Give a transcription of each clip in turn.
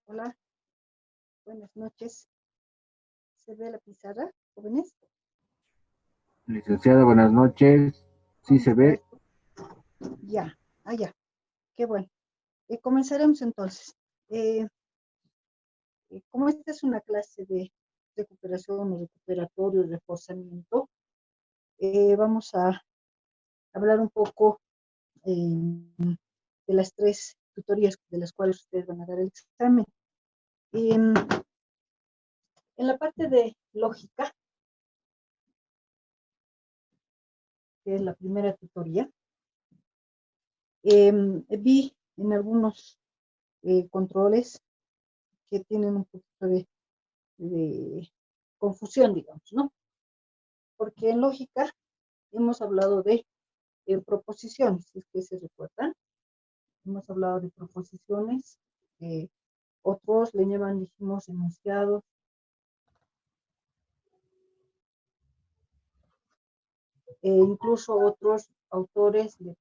Hola, buenas noches. ¿Se ve la pizarra, jóvenes? Licenciada, buenas noches. Sí ¿Cómo se está? ve. Ya, ya. Qué bueno. Comenzaremos entonces. Eh, Como esta es una clase de recuperación o recuperatorio, reforzamiento, vamos a hablar un poco de las tres tutorías de las cuales ustedes van a dar el examen. En la parte de lógica, que es la primera tutoría, vi en algunos controles que tienen un poquito de confusión, digamos, ¿no? Porque en lógica hemos hablado de proposiciones, si es que se recuerdan. Hemos hablado de proposiciones, otros le llaman, dijimos, enunciados. Incluso otros autores le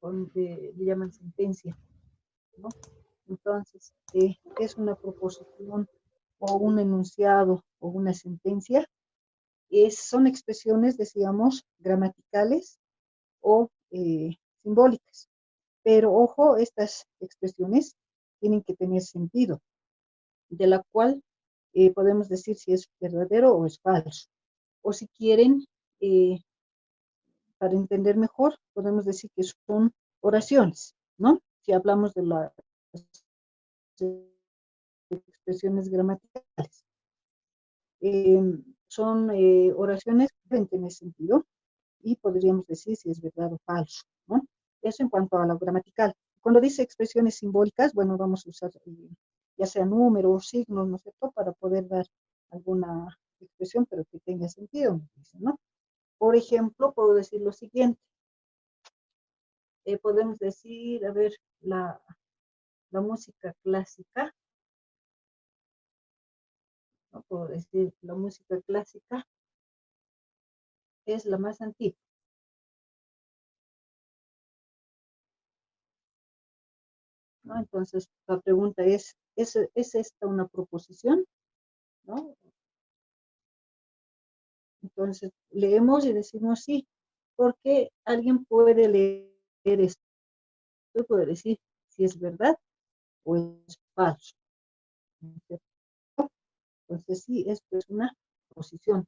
llaman sentencia, ¿no? Entonces, es una proposición o un enunciado o una sentencia. Son expresiones, decíamos, gramaticales o simbólicas. Pero ojo, estas expresiones tienen que tener sentido, de la cual podemos decir si es verdadero o es falso. O si quieren, eh, para entender mejor, podemos decir que son oraciones, ¿no? Si hablamos de las expresiones gramaticales. Eh, Son oraciones que pueden tener sentido y podríamos decir si es verdad o falso, ¿no? Eso en cuanto a lo gramatical. Cuando dice expresiones simbólicas, bueno, vamos a usar ya sea números, signos, ¿no es cierto?, para poder dar alguna expresión, pero que tenga sentido, ¿no? Por ejemplo, puedo decir lo siguiente. Podemos decir, a ver, la música clásica, ¿no? Puedo decir, la música clásica es la más antigua. ¿No? Entonces, la pregunta ¿es esta una proposición? ¿No? Entonces, leemos y decimos sí, porque alguien puede leer esto, puede decir si es verdad o es falso. Entonces, sí, esto es una proposición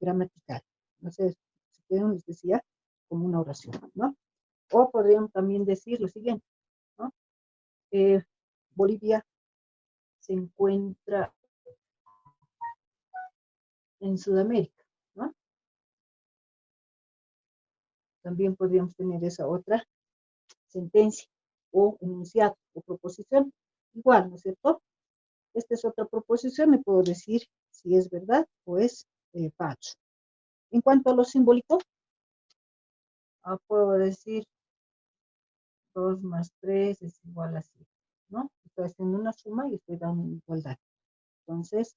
gramatical. Entonces, si quieren, les decía, como una oración, ¿no? O podrían también decir lo siguiente, ¿no? Bolivia se encuentra en Sudamérica, ¿no? También podríamos tener esa otra sentencia o enunciado o proposición. Igual, ¿no es cierto? Esta es otra proposición, le puedo decir si es verdad o es falso. En cuanto a lo simbólico, puedo decir 2 más 3 es igual a 7, ¿no? Estoy haciendo una suma y estoy dando una igualdad. Entonces,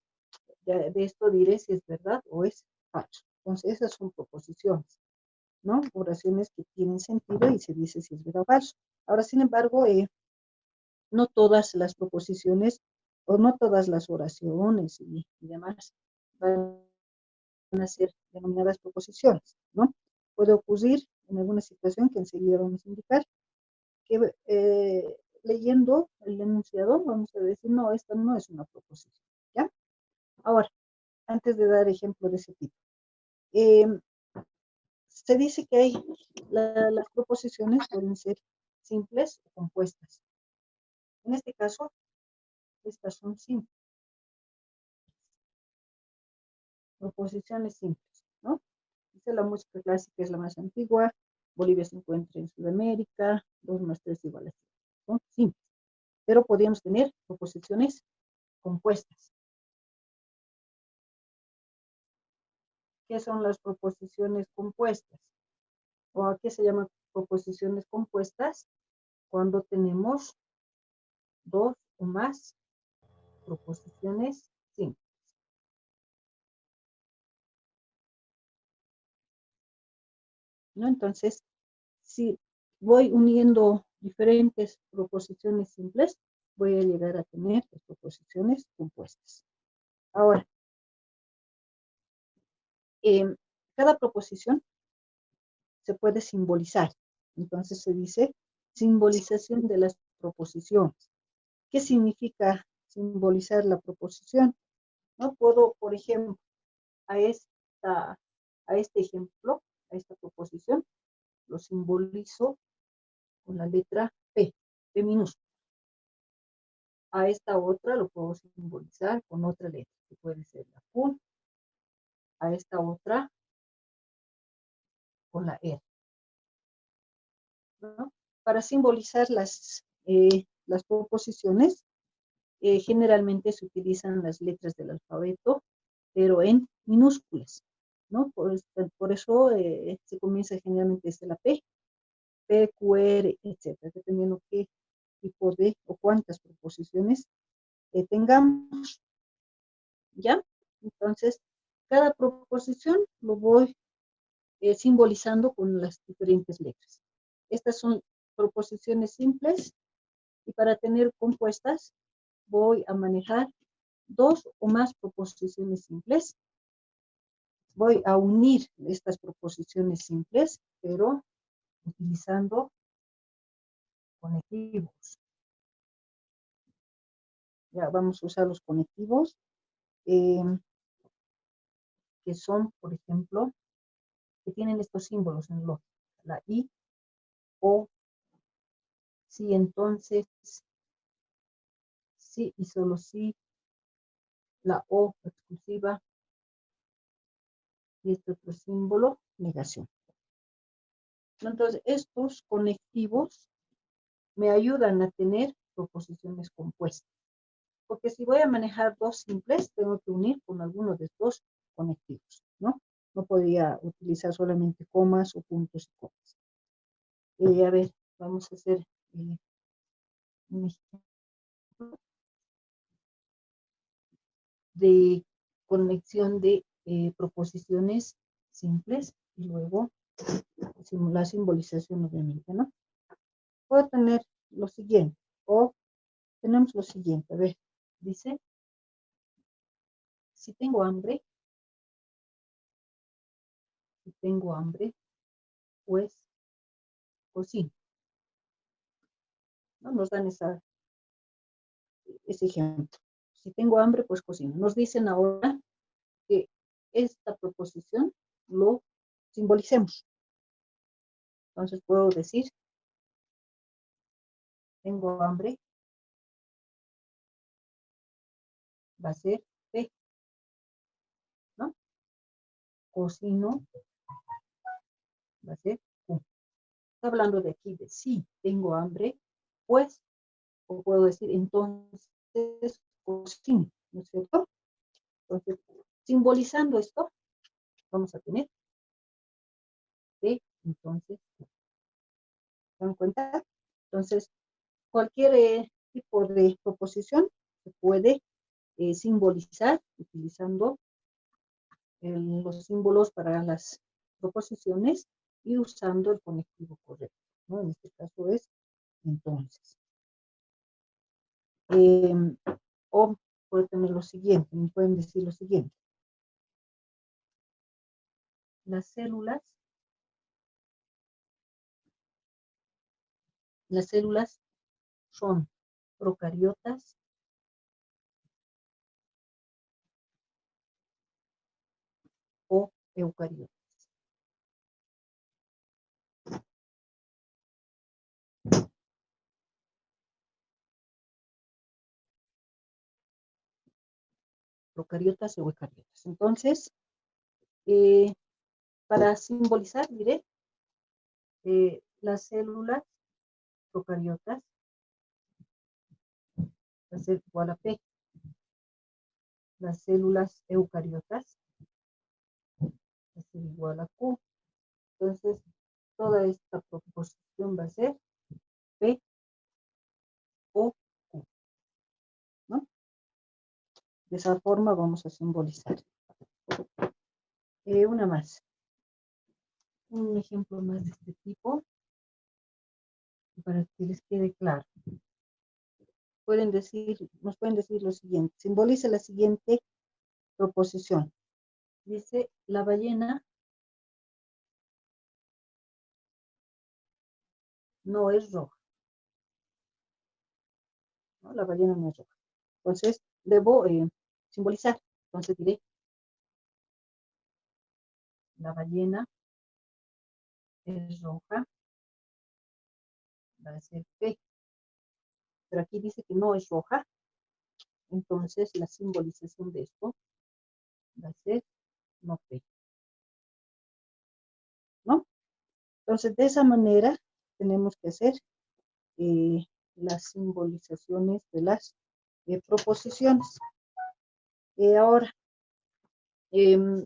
de esto diré si es verdad o es falso. Entonces, esas son proposiciones, ¿no? Oraciones que tienen sentido y se dice si es verdad o falso. Ahora, sin embargo, no todas las proposiciones o no todas las oraciones y demás van a ser denominadas proposiciones, ¿no? Puede ocurrir en alguna situación que enseguida vamos a indicar que leyendo el enunciado vamos a decir, no, esta no es una proposición, ¿ya? Ahora, antes de dar ejemplo de ese tipo, eh, se dice que las proposiciones pueden ser simples o compuestas. En este caso, estas son simples. Proposiciones simples, ¿no? Dice la música clásica es la más antigua, Bolivia se encuentra en Sudamérica, 2 más 3 igual a 7. Son simples, pero podríamos tener proposiciones compuestas. ¿qué son las proposiciones compuestas? ¿O a qué se llaman proposiciones compuestas? Cuando tenemos dos o más proposiciones simples. ¿No? Entonces, si voy uniendo diferentes proposiciones simples, voy a llegar a tener las proposiciones compuestas. Ahora, cada proposición se puede simbolizar. Entonces se dice simbolización de las proposiciones. ¿Qué significa simbolizar la proposición? No puedo, por ejemplo, a este ejemplo, a esta proposición, lo simbolizo con la letra P, P minúscula. A esta otra lo puedo simbolizar con otra letra, que puede ser la Q. A esta otra con la R, ¿no? Para simbolizar las proposiciones, generalmente se utilizan las letras del alfabeto, pero en minúsculas, ¿no? Por eso se comienza generalmente desde la P, P, Q, R, etcétera, dependiendo qué tipo de o cuántas proposiciones tengamos, ¿ya? Entonces, cada proposición lo voy simbolizando con las diferentes letras. Estas son proposiciones simples y para tener compuestas voy a manejar dos o más proposiciones simples. Voy a unir estas proposiciones simples, pero utilizando conectivos. Ya vamos a usar los conectivos, que son, por ejemplo, que tienen estos símbolos en lógica. La I, O, sí, entonces, sí y solo sí, la O exclusiva y este otro símbolo, negación. Entonces, estos conectivos me ayudan a tener proposiciones compuestas. Porque si voy a manejar dos simples, tengo que unir con alguno de estos conectivos, ¿no? No podría utilizar solamente comas o puntos y comas. A ver, vamos a hacer un ejemplo de conexión de proposiciones simples y luego la simbolización, obviamente, ¿no? Puedo tener lo siguiente, o tenemos lo siguiente, a ver, dice, si tengo hambre, pues cocino, ¿no? Nos dan ese ejemplo. Si tengo hambre, pues cocino. Nos dicen ahora que esta proposición lo simbolicemos. Entonces puedo decir, tengo hambre, va a ser P, ¿no? Cocino, va a ser Q. Está hablando de aquí de si tengo hambre, pues, o puedo decir entonces cocino, ¿no es cierto? Entonces, simbolizando esto, vamos a tener P, entonces, ¿se dan cuenta? Entonces, cualquier tipo de proposición se puede simbolizar utilizando los símbolos para las proposiciones y usando el conectivo correcto, ¿no? En este caso es entonces. O puede tener lo siguiente, me pueden decir lo siguiente. Las células son procariotas o eucariotas. Procariotas o eucariotas. Entonces, para simbolizar, diré, las células procariotas va a ser igual a P. Las células eucariotas va a ser igual a Q. Entonces, toda esta proposición va a ser P o Q, ¿no? De esa forma vamos a simbolizar. Una más. Un ejemplo más de este tipo, para que les quede claro. Nos pueden decir lo siguiente. Simboliza la siguiente proposición. Dice, la ballena no es roja, ¿no? La ballena no es roja. Entonces, debo simbolizar. Entonces diré, la ballena es roja, va a ser P. Pero aquí dice que no es roja, entonces la simbolización de esto va a ser no P, ¿no? Entonces, de esa manera tenemos que hacer las simbolizaciones de las proposiciones. Ahora, em,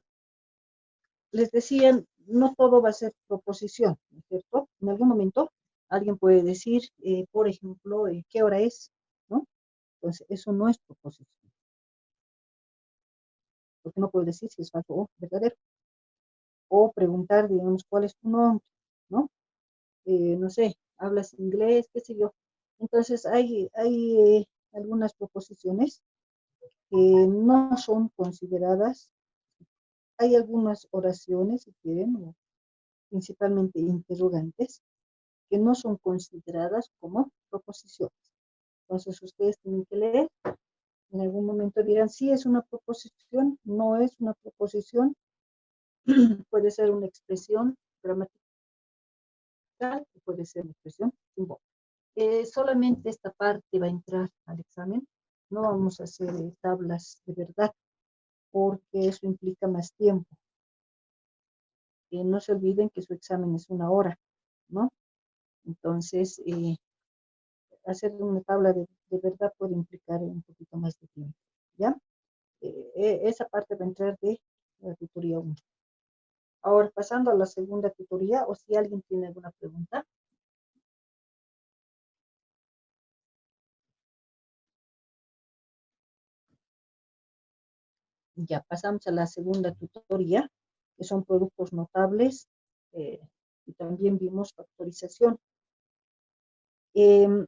les decían, no todo va a ser proposición, ¿no es cierto? En algún momento alguien puede decir, por ejemplo, ¿qué hora es? ¿No? Entonces, eso no es proposición, porque no puedo decir si es falso o verdadero. O preguntar, digamos, ¿cuál es tu nombre? ¿No? No sé, hablas inglés, qué sé yo. Entonces, hay algunas proposiciones que no son consideradas. Hay algunas oraciones, si quieren, o principalmente interrogantes, que no son consideradas como proposiciones. Entonces ustedes tienen que leer, en algún momento dirán, sí es una proposición, no es una proposición, puede ser una expresión gramatical, puede ser una expresión simbólica. Solamente esta parte va a entrar al examen, no vamos a hacer tablas de verdad, porque eso implica más tiempo. No se olviden que su examen es 1 hora, ¿no? Entonces, hacer una tabla de verdad puede implicar un poquito más de tiempo, ¿ya? Esa parte va a entrar de la tutoría 1. Ahora, pasando a la segunda tutoría, o si alguien tiene alguna pregunta. Ya, pasamos a la segunda tutoría, que son productos notables, y también vimos factorización.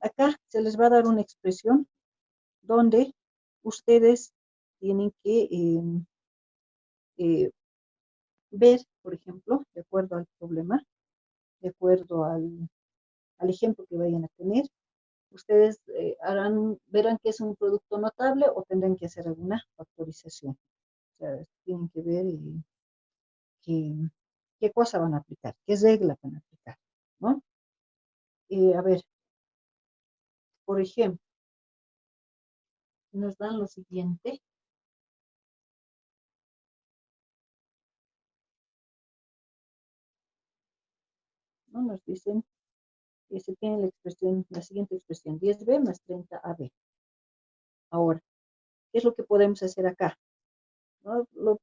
Acá se les va a dar una expresión donde ustedes tienen que ver, por ejemplo, de acuerdo al problema, de acuerdo al ejemplo que vayan a tener, ustedes verán que es un producto notable o tendrán que hacer alguna factorización. O sea, tienen que ver qué, qué cosa van a aplicar, qué regla van a aplicar, ¿no? A ver, por ejemplo, nos dan lo siguiente. ¿No? Nos dicen que se tiene la siguiente expresión, 10b más 30ab. Ahora, ¿qué es lo que podemos hacer acá? ¿No? Lo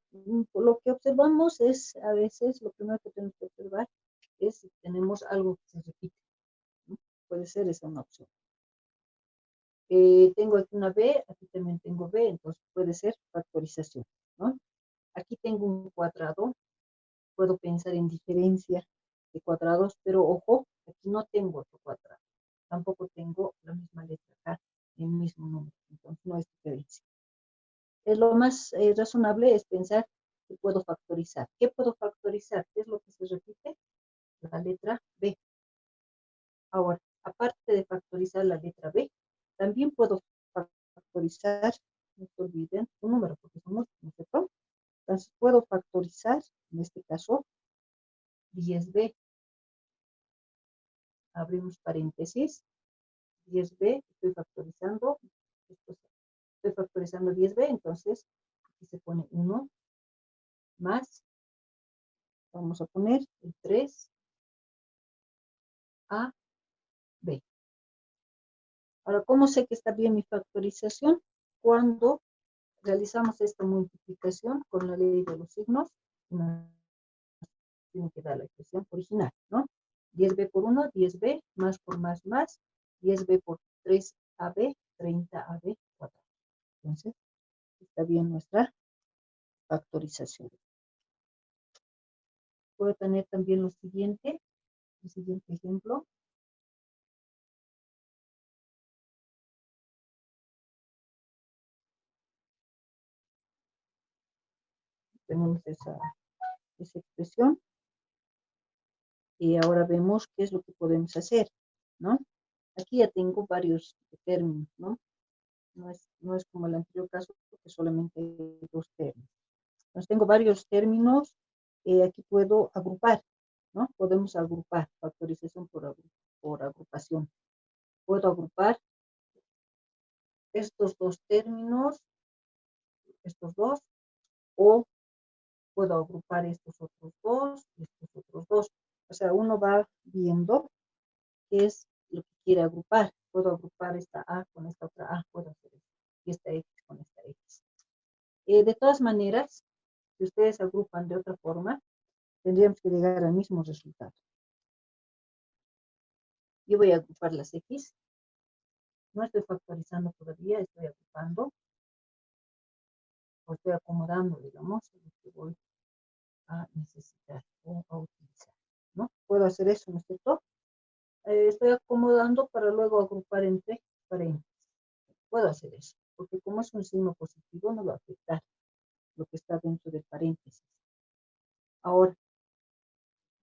que observamos es, a veces, lo primero que tenemos que observar es si tenemos algo que se repite, ¿no? Puede ser esa una opción. Tengo aquí una B, aquí también tengo B, entonces puede ser factorización, ¿no? Aquí tengo un cuadrado, puedo pensar en diferencia de cuadrados, pero ojo, aquí no tengo otro cuadrado, tampoco tengo la misma letra acá, el mismo número, entonces no es diferencia. Lo más razonable es pensar que puedo factorizar. ¿Qué puedo factorizar? ¿Qué es lo que se repite? La letra B. Ahora, aparte de factorizar la letra B, también puedo factorizar, no se olviden, un número, porque somos, ¿no es cierto? Entonces puedo factorizar, en este caso, 10b. Abrimos paréntesis, 10b, estoy factorizando, estoy factorizando 10b, entonces aquí se pone 1 más, vamos a poner el 3ab. Ahora, ¿cómo sé que está bien mi factorización? Cuando realizamos esta multiplicación con la ley de los signos, tiene que dar la expresión original, ¿no? 10b por 1, 10b, más por más, 10b por 3ab, 30ab cuadrado. Entonces, está bien nuestra factorización. Puedo tener también el siguiente ejemplo. Tenemos esa expresión. Y ahora vemos qué es lo que podemos hacer, ¿no? Aquí ya tengo varios términos, ¿no? No es como el anterior caso, que solamente hay dos términos. Entonces tengo varios términos, aquí puedo agrupar, ¿no? Podemos agrupar, factorización por agrupación. Puedo agrupar estos dos términos, estos dos, o puedo agrupar estos otros dos, estos otros dos. O sea, uno va viendo qué es lo que quiere agrupar. Puedo agrupar esta A con esta otra A, puedo hacer eso. Y esta X con esta X. De todas maneras, si ustedes agrupan de otra forma, tendríamos que llegar al mismo resultado. Yo voy a agrupar las X. No estoy factorizando todavía, estoy agrupando. O estoy acomodando, digamos, lo que voy a necesitar o a utilizar, ¿no? Puedo hacer eso, ¿no es cierto? Estoy acomodando para luego agrupar entre paréntesis. Puedo hacer eso, porque como es un signo positivo, no va a afectar lo que está dentro del paréntesis. Ahora,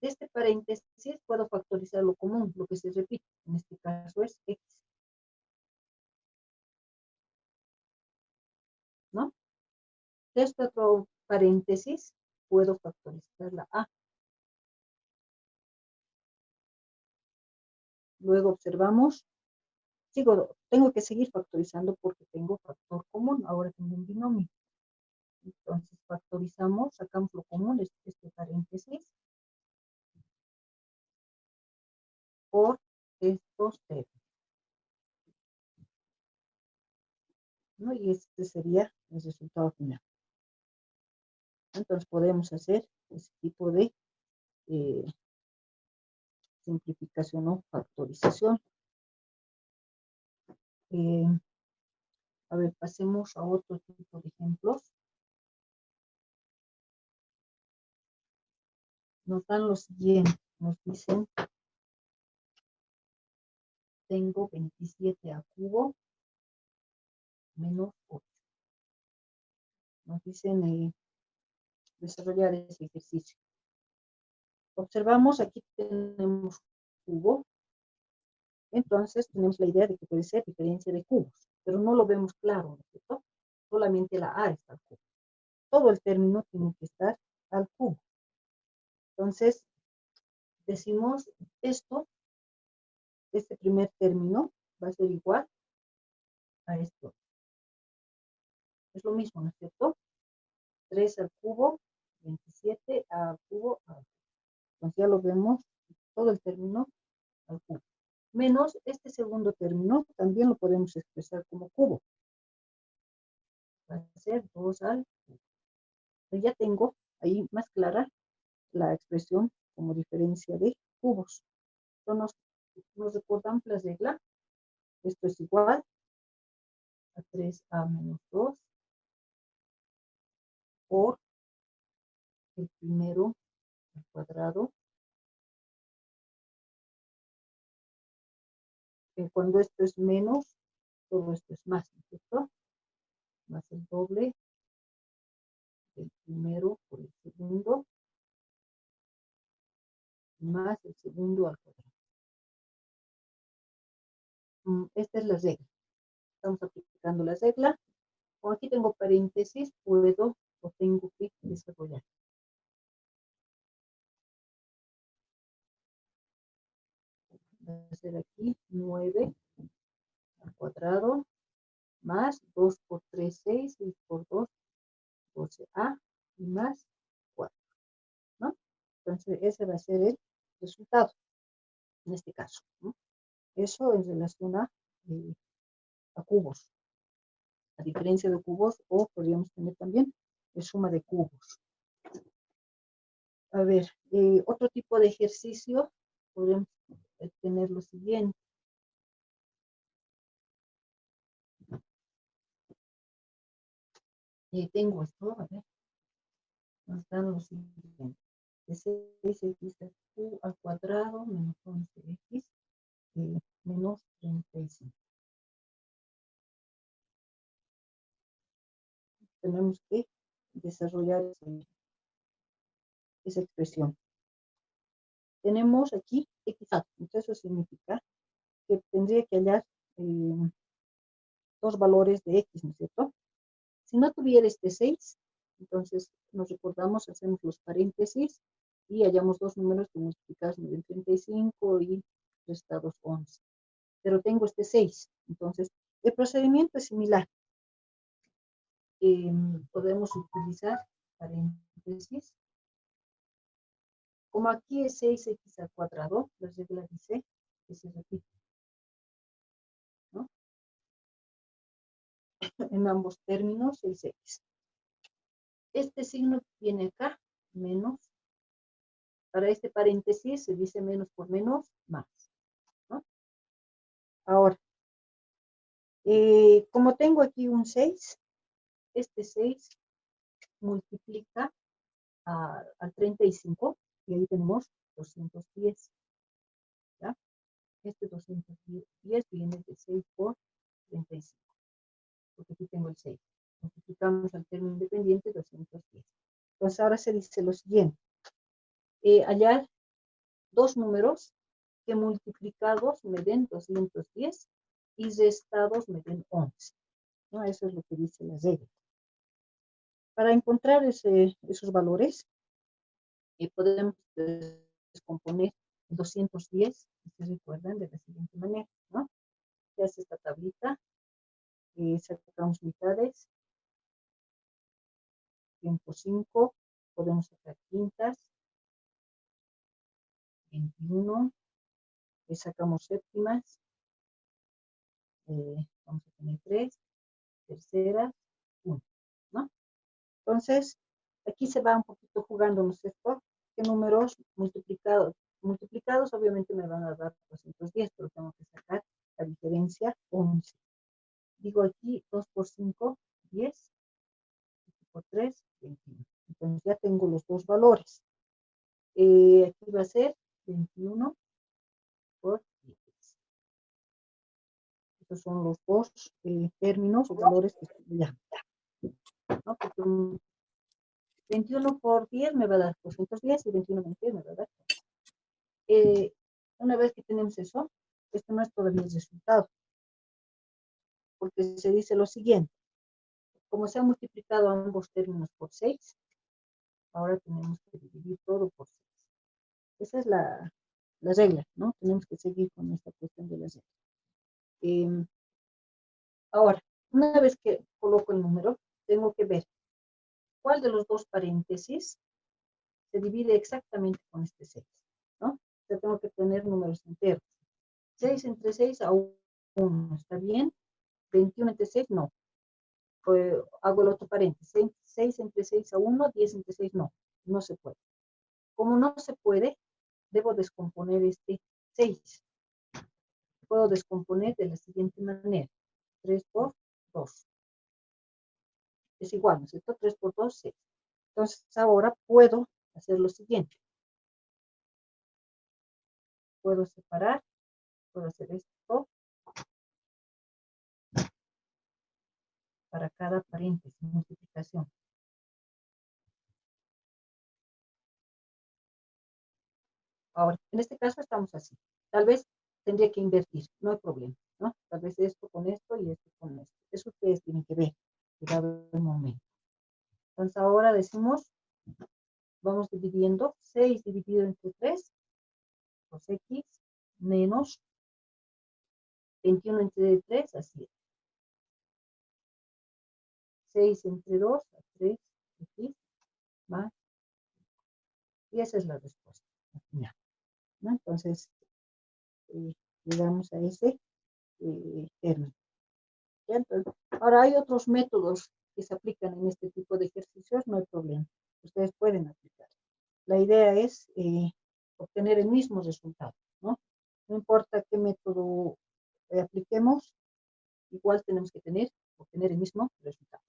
de este paréntesis puedo factorizar lo común, lo que se repite. En este caso es X, ¿no? De este otro paréntesis puedo factorizar la A. Luego observamos, tengo que seguir factorizando porque tengo factor común. Ahora tengo un binomio. Entonces factorizamos, sacamos lo común, este paréntesis, por estos términos, ¿no? Y este sería el resultado final. Entonces podemos hacer ese tipo de simplificación o factorización. A ver, pasemos a otro tipo de ejemplos. Nos dan lo siguiente, nos dicen, tengo 27 a cubo menos 8. Nos dicen desarrollar ese ejercicio. Observamos, aquí tenemos cubo. Entonces tenemos la idea de que puede ser diferencia de cubos, pero no lo vemos claro, ¿no es cierto? Solamente la A está al cubo. Todo el término tiene que estar al cubo. Entonces, decimos esto, este primer término va a ser igual a esto. Es lo mismo, ¿no es cierto? 3 al cubo, 27 al cubo, entonces ya lo vemos, todo el término al cubo. Menos este segundo término, también lo podemos expresar como cubo. Va a ser 2 al cubo. Pero ya tengo ahí más clara la expresión como diferencia de cubos. Entonces nos recordamos la regla. Esto es igual a 3a menos 2 por el primero al cuadrado. Cuando esto es menos, todo esto es más, ¿no es cierto? Más el doble del primero por el segundo, más el segundo al cuadrado. Esta es la regla. Estamos aplicando la regla. Como aquí tengo paréntesis, puedo o tengo que desarrollar. Va a ser aquí 9 al cuadrado más 2 por 3, 6, 6 por 2, 12a y más 4, ¿no? Entonces ese va a ser el resultado en este caso, ¿no? Eso en relación a cubos. A diferencia de cubos, o podríamos tener también suma de cubos. A ver, otro tipo de ejercicio, podemos tener lo siguiente. Tengo esto, a ver, nos dan lo siguiente. De 6x al cuadrado menos 11x menos 35. Tenemos que desarrollar esa expresión. Tenemos aquí x alto. Entonces eso significa que tendría que hallar dos valores de x, ¿no es cierto? Si no tuviera este 6, entonces nos recordamos, hacemos los paréntesis y hallamos dos números que multiplicados en 35 y restados 11. Pero tengo este 6, entonces el procedimiento es similar. Podemos utilizar paréntesis. Como aquí es 6x al cuadrado, la regla dice que se repite, ¿no? En ambos términos, 6x. Este signo viene acá, menos. Para este paréntesis se dice menos por menos, más, ¿no? Ahora, como tengo aquí un 6, este 6 multiplica al 35, y ahí tenemos 210, ¿ya? Este 210 viene de 6 por 35, porque aquí tengo el 6. Multiplicamos al término independiente 210. Entonces ahora se dice lo siguiente. Hallar dos números que multiplicados me den 210 y restados me den 11. ¿No? Eso es lo que dice la regla. Para encontrar esos valores, podemos descomponer 210, si se recuerdan, de la siguiente manera, ¿no? Se hace esta tablita, sacamos mitades, tiempo 5, podemos sacar quintas, 21, sacamos séptimas, vamos a tener 3, terceras, 1, ¿no? Entonces, aquí se va un poquito jugando, ¿no es cierto? ¿Qué números multiplicados? Multiplicados obviamente me van a dar 210, pero tengo que sacar la diferencia 11. Digo aquí 2 por 5, 10, por 3, 21. Entonces ya tengo los dos valores. Aquí va a ser 21 por 10. Estos son los dos términos o valores que estoy ya. ¿No? Porque 21 por 10 me va a dar 210 y 21 por 10 me va a dar. Una vez que tenemos eso, esto no es todavía el resultado, porque se dice lo siguiente. Como se han multiplicado ambos términos por 6, ahora tenemos que dividir todo por 6. Esa es la regla, ¿no? Tenemos que seguir con esta cuestión de la regla. Ahora, una vez que coloco el número, tengo que ver cuál de los dos paréntesis se divide exactamente con este 6, ¿no? Yo tengo que tener números enteros. 6 entre 6 a 1, ¿está bien? 21 entre 6, no. Hago el otro paréntesis. 6 entre 6 a 1, 10 entre 6, no. No se puede. Como no se puede, debo descomponer este 6. Puedo descomponer de la siguiente manera. 3 por 2. Es igual, ¿no es cierto? 3 por 2, 6. Entonces ahora puedo hacer lo siguiente. Puedo separar, puedo hacer esto para cada paréntesis, multiplicación. Ahora, en este caso estamos así. Tal vez tendría que invertir, no hay problema, ¿no? Tal vez esto con esto y esto con esto. Eso ustedes tienen que ver, llegado el momento. Entonces ahora decimos, vamos dividiendo 6 dividido entre 3, pues x, menos 21 entre 3, a 7. 6 entre 2, a 3, x, más. Y esa es la respuesta al final, ¿no? Entonces, llegamos a ese término. ¿Ya? Entonces, ahora hay otros métodos que se aplican en este tipo de ejercicios, no hay problema. Ustedes pueden aplicar. la idea es obtener el mismo resultado, ¿no? No importa qué método apliquemos, igual tenemos que obtener el mismo resultado.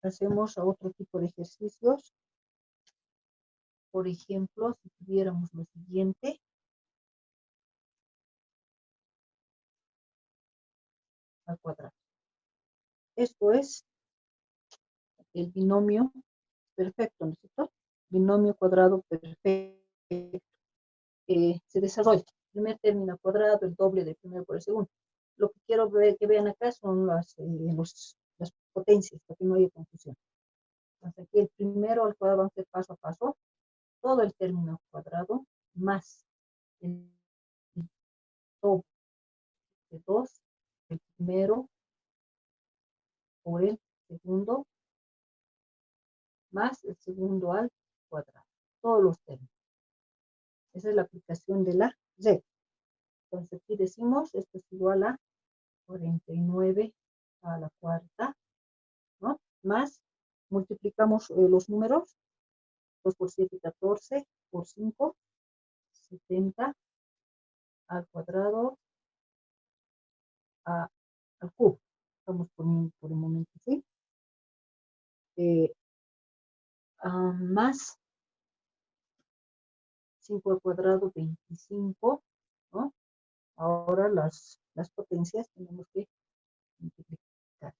Pasemos a otro tipo de ejercicios. Por ejemplo, si tuviéramos lo siguiente. Al cuadrado. Esto es el binomio perfecto, ¿no es cierto? Binomio cuadrado perfecto. Se desarrolla. Primer término al cuadrado, el doble del primero por el segundo. Lo que quiero que vean acá son las potencias, para que no haya confusión. Entonces aquí el primero al cuadrado, vamos a hacer paso a paso. Todo el término al cuadrado más el doble de 2, el primero por el segundo, más el segundo al cuadrado. Todos los términos. Esa es la aplicación de la regla. Entonces aquí decimos, esto es igual a 49 a la cuarta, ¿no? Más, multiplicamos los números, 2 por 7, 14, por 5, 70 al cuadrado al cubo. Vamos por el momento, ¿sí? Más 5 al cuadrado, 25, ¿no? Ahora las potencias tenemos que multiplicar.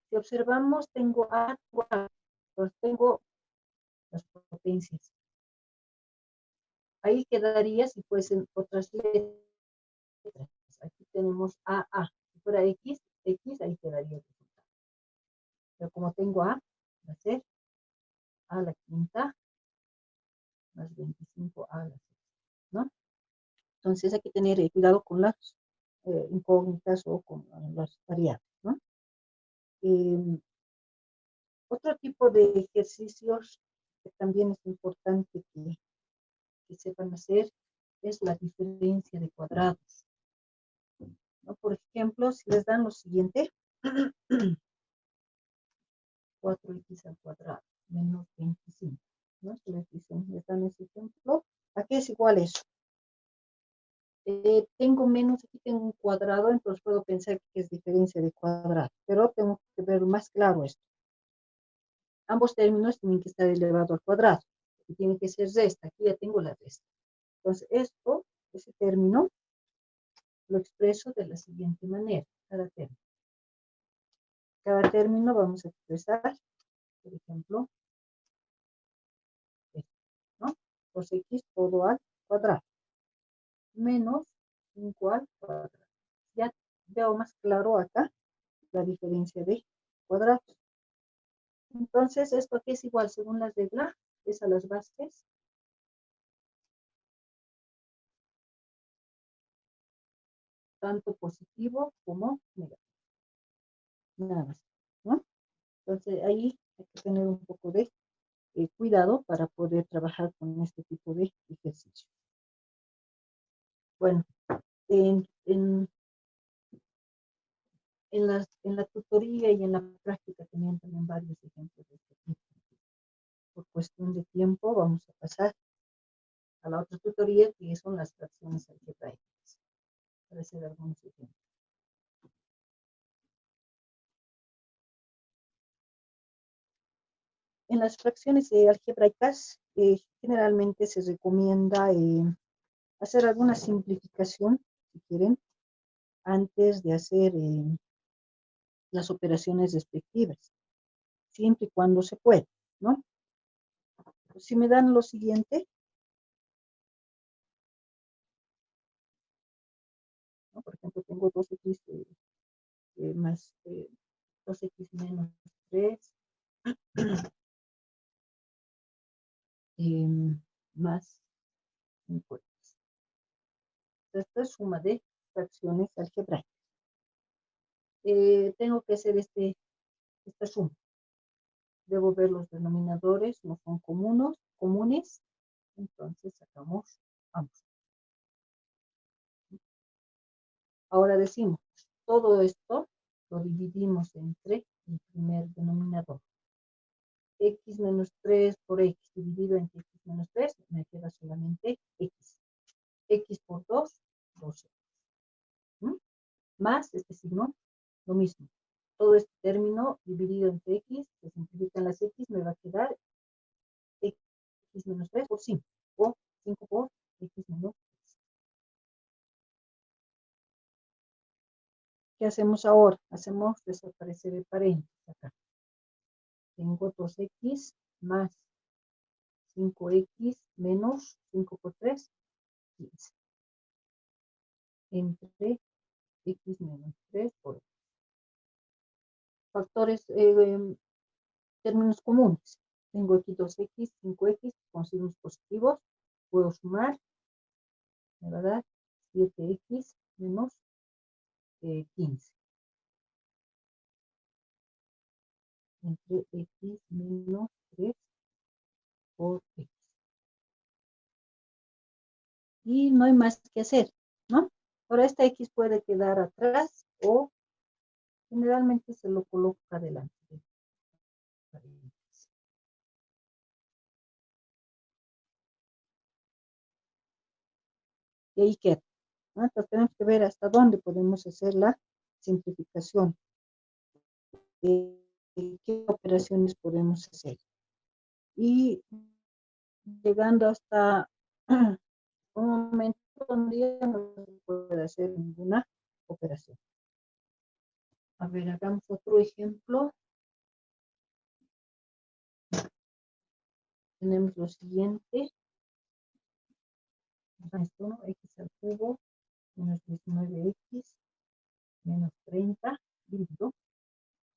Si observamos, tengo A, pues tengo las potencias. Ahí quedaría si fuesen otras letras. Aquí tenemos AA. Si fuera X, ahí quedaría el resultado. Pero como tengo A, va a ser A la quinta más 25 A la sexta, ¿no? Entonces hay que tener cuidado con las incógnitas o con las variables, ¿no? Otro tipo de ejercicios que también es importante que sepan hacer es la diferencia de cuadrados, ¿no? Por ejemplo, si les dan lo siguiente, 4x al cuadrado menos 25, ¿no? Si les dan ese ejemplo, ¿a qué es igual eso? Tengo menos, aquí tengo un cuadrado, entonces puedo pensar que es diferencia de cuadrado, pero tengo que ver más claro esto. Ambos términos tienen que estar elevado al cuadrado, y tiene que ser resta, aquí ya tengo la resta. Entonces ese término, lo expreso de la siguiente manera, cada término. Cada término vamos a expresar, por ejemplo, esto, ¿no? 2x todo al cuadrado, menos 5 al cuadrado. Ya veo más claro acá la diferencia de cuadrados. Entonces, esto aquí es igual, según la regla, es a las bases. Tanto positivo como negativo. Nada más, ¿no? Entonces, ahí hay que tener un poco de cuidado para poder trabajar con este tipo de ejercicio. Bueno, en la tutoría y en la práctica tenían también varios ejemplos de este tipo. Por cuestión de tiempo, vamos a pasar a la otra tutoría, que son las fracciones algebraicas. Para hacer algunos ejemplos. En las fracciones algebraicas, generalmente se recomienda hacer alguna simplificación, si quieren, antes de hacer las operaciones respectivas, siempre y cuando se pueda, ¿no? Si me dan lo siguiente, ¿no? Por ejemplo, tengo 2x más 2x menos 3 más 5x. Esta es suma de fracciones algebraicas. Tengo que hacer esta suma. Debo ver los denominadores, no son comunes, entonces sacamos ambos. Ahora decimos, todo esto lo dividimos entre el primer denominador. X menos 3 por X dividido entre X menos 3, me queda solamente X. X por 2, 2X. Más este signo, lo mismo. Todo este término dividido entre X, se simplifican las X, me va a quedar X menos 3 por 5. O 5 por X menos 3. ¿Qué hacemos ahora? Hacemos desaparecer el paréntesis acá. Tengo 2X más 5X menos 5 por 3, 15. Entre X menos 3 por X. Factores, términos comunes. Tengo aquí 2X, 5X con signos positivos. Puedo sumar, me va a dar 7X menos 15. Entre X menos 3 por X. Y no hay más que hacer, ¿no? Ahora esta X puede quedar atrás o generalmente se lo coloca adelante. Y ahí queda, ¿no? Entonces tenemos que ver hasta dónde podemos hacer la simplificación. ¿Qué operaciones podemos hacer? Y llegando hasta un momento donde ya no se puede hacer ninguna operación. A ver, hagamos otro ejemplo. Tenemos lo siguiente. Esto, X al cubo menos 19X menos 30 dividido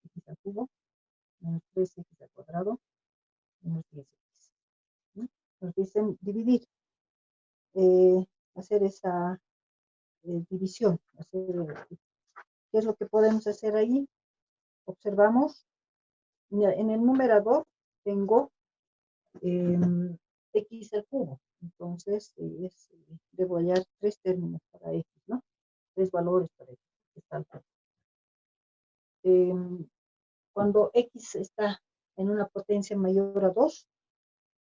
X al cubo menos 3X al cuadrado menos 10X. ¿Sí? Nos dicen dividir, hacer esa división. ¿Qué es lo que podemos hacer ahí? Observamos, en el numerador tengo X al cubo. Entonces, debo hallar 3 términos para X, ¿no? 3 valores para X. Cuando X está en una potencia mayor a 2,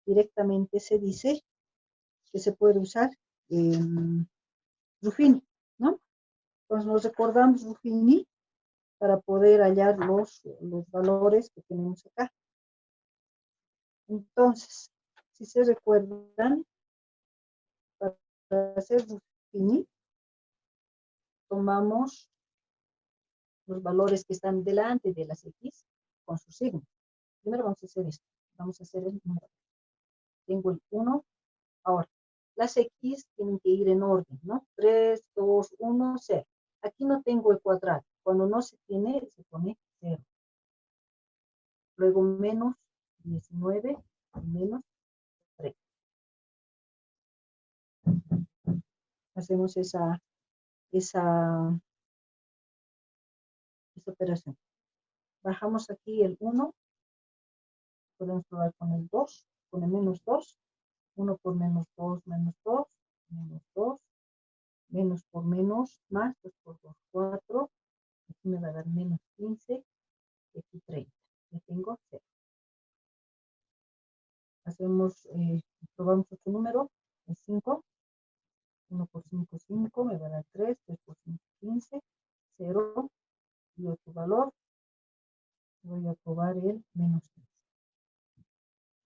directamente se dice que se puede usar Ruffini, ¿no? Entonces nos recordamos Ruffini para poder hallar los valores que tenemos acá. Entonces, si se recuerdan, para hacer Ruffini, tomamos los valores que están delante de las X con su signo. Primero vamos a hacer esto. Vamos a hacer el número. Tengo el 1. Ahora, las X tienen que ir en orden, ¿no? 3, 2, 1, 0. Aquí no tengo el cuadrado. Cuando no se tiene, se pone 0. Luego menos 19 y menos 3. Hacemos esa operación. Bajamos aquí el 1. Podemos probar con el 2, con el menos 2. 1 por menos 2, menos 2, menos 2. Menos por menos, más 2 por 2, 4. Aquí me va a dar menos 15. Aquí 30. Ya tengo 0. Hacemos, probamos otro número, el 5. 1 por 5, 5. Me va a dar 3. 3 por 5, 15. 0. Y otro valor. Voy a probar el menos 3.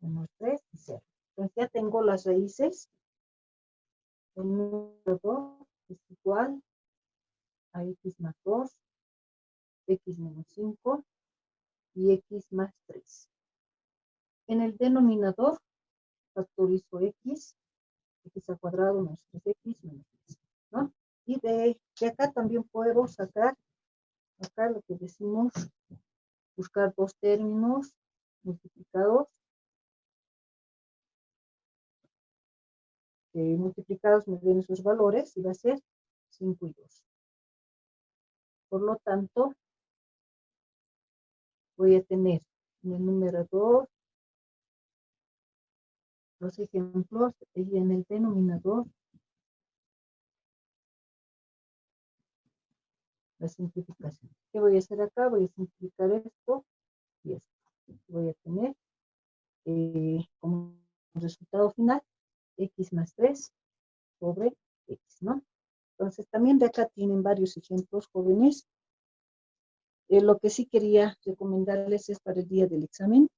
Menos 3 y 0. Entonces ya tengo las raíces. El número 2 es igual a X más 2, X menos 5 y X más 3. En el denominador factorizo X al cuadrado menos 3X menos 3, ¿no? Y de acá también puedo sacar, acá lo que decimos, buscar dos términos multiplicados. Multiplicados me den sus valores y va a ser 5 y 2. Por lo tanto, voy a tener en el numerador los ejemplos y en el denominador la simplificación. ¿Qué voy a hacer acá? Voy a simplificar esto y esto. Voy a tener como resultado final x más 3 sobre x, ¿no? Entonces, también de acá tienen varios ejemplos, jóvenes. Lo que sí quería recomendarles es para el día del examen.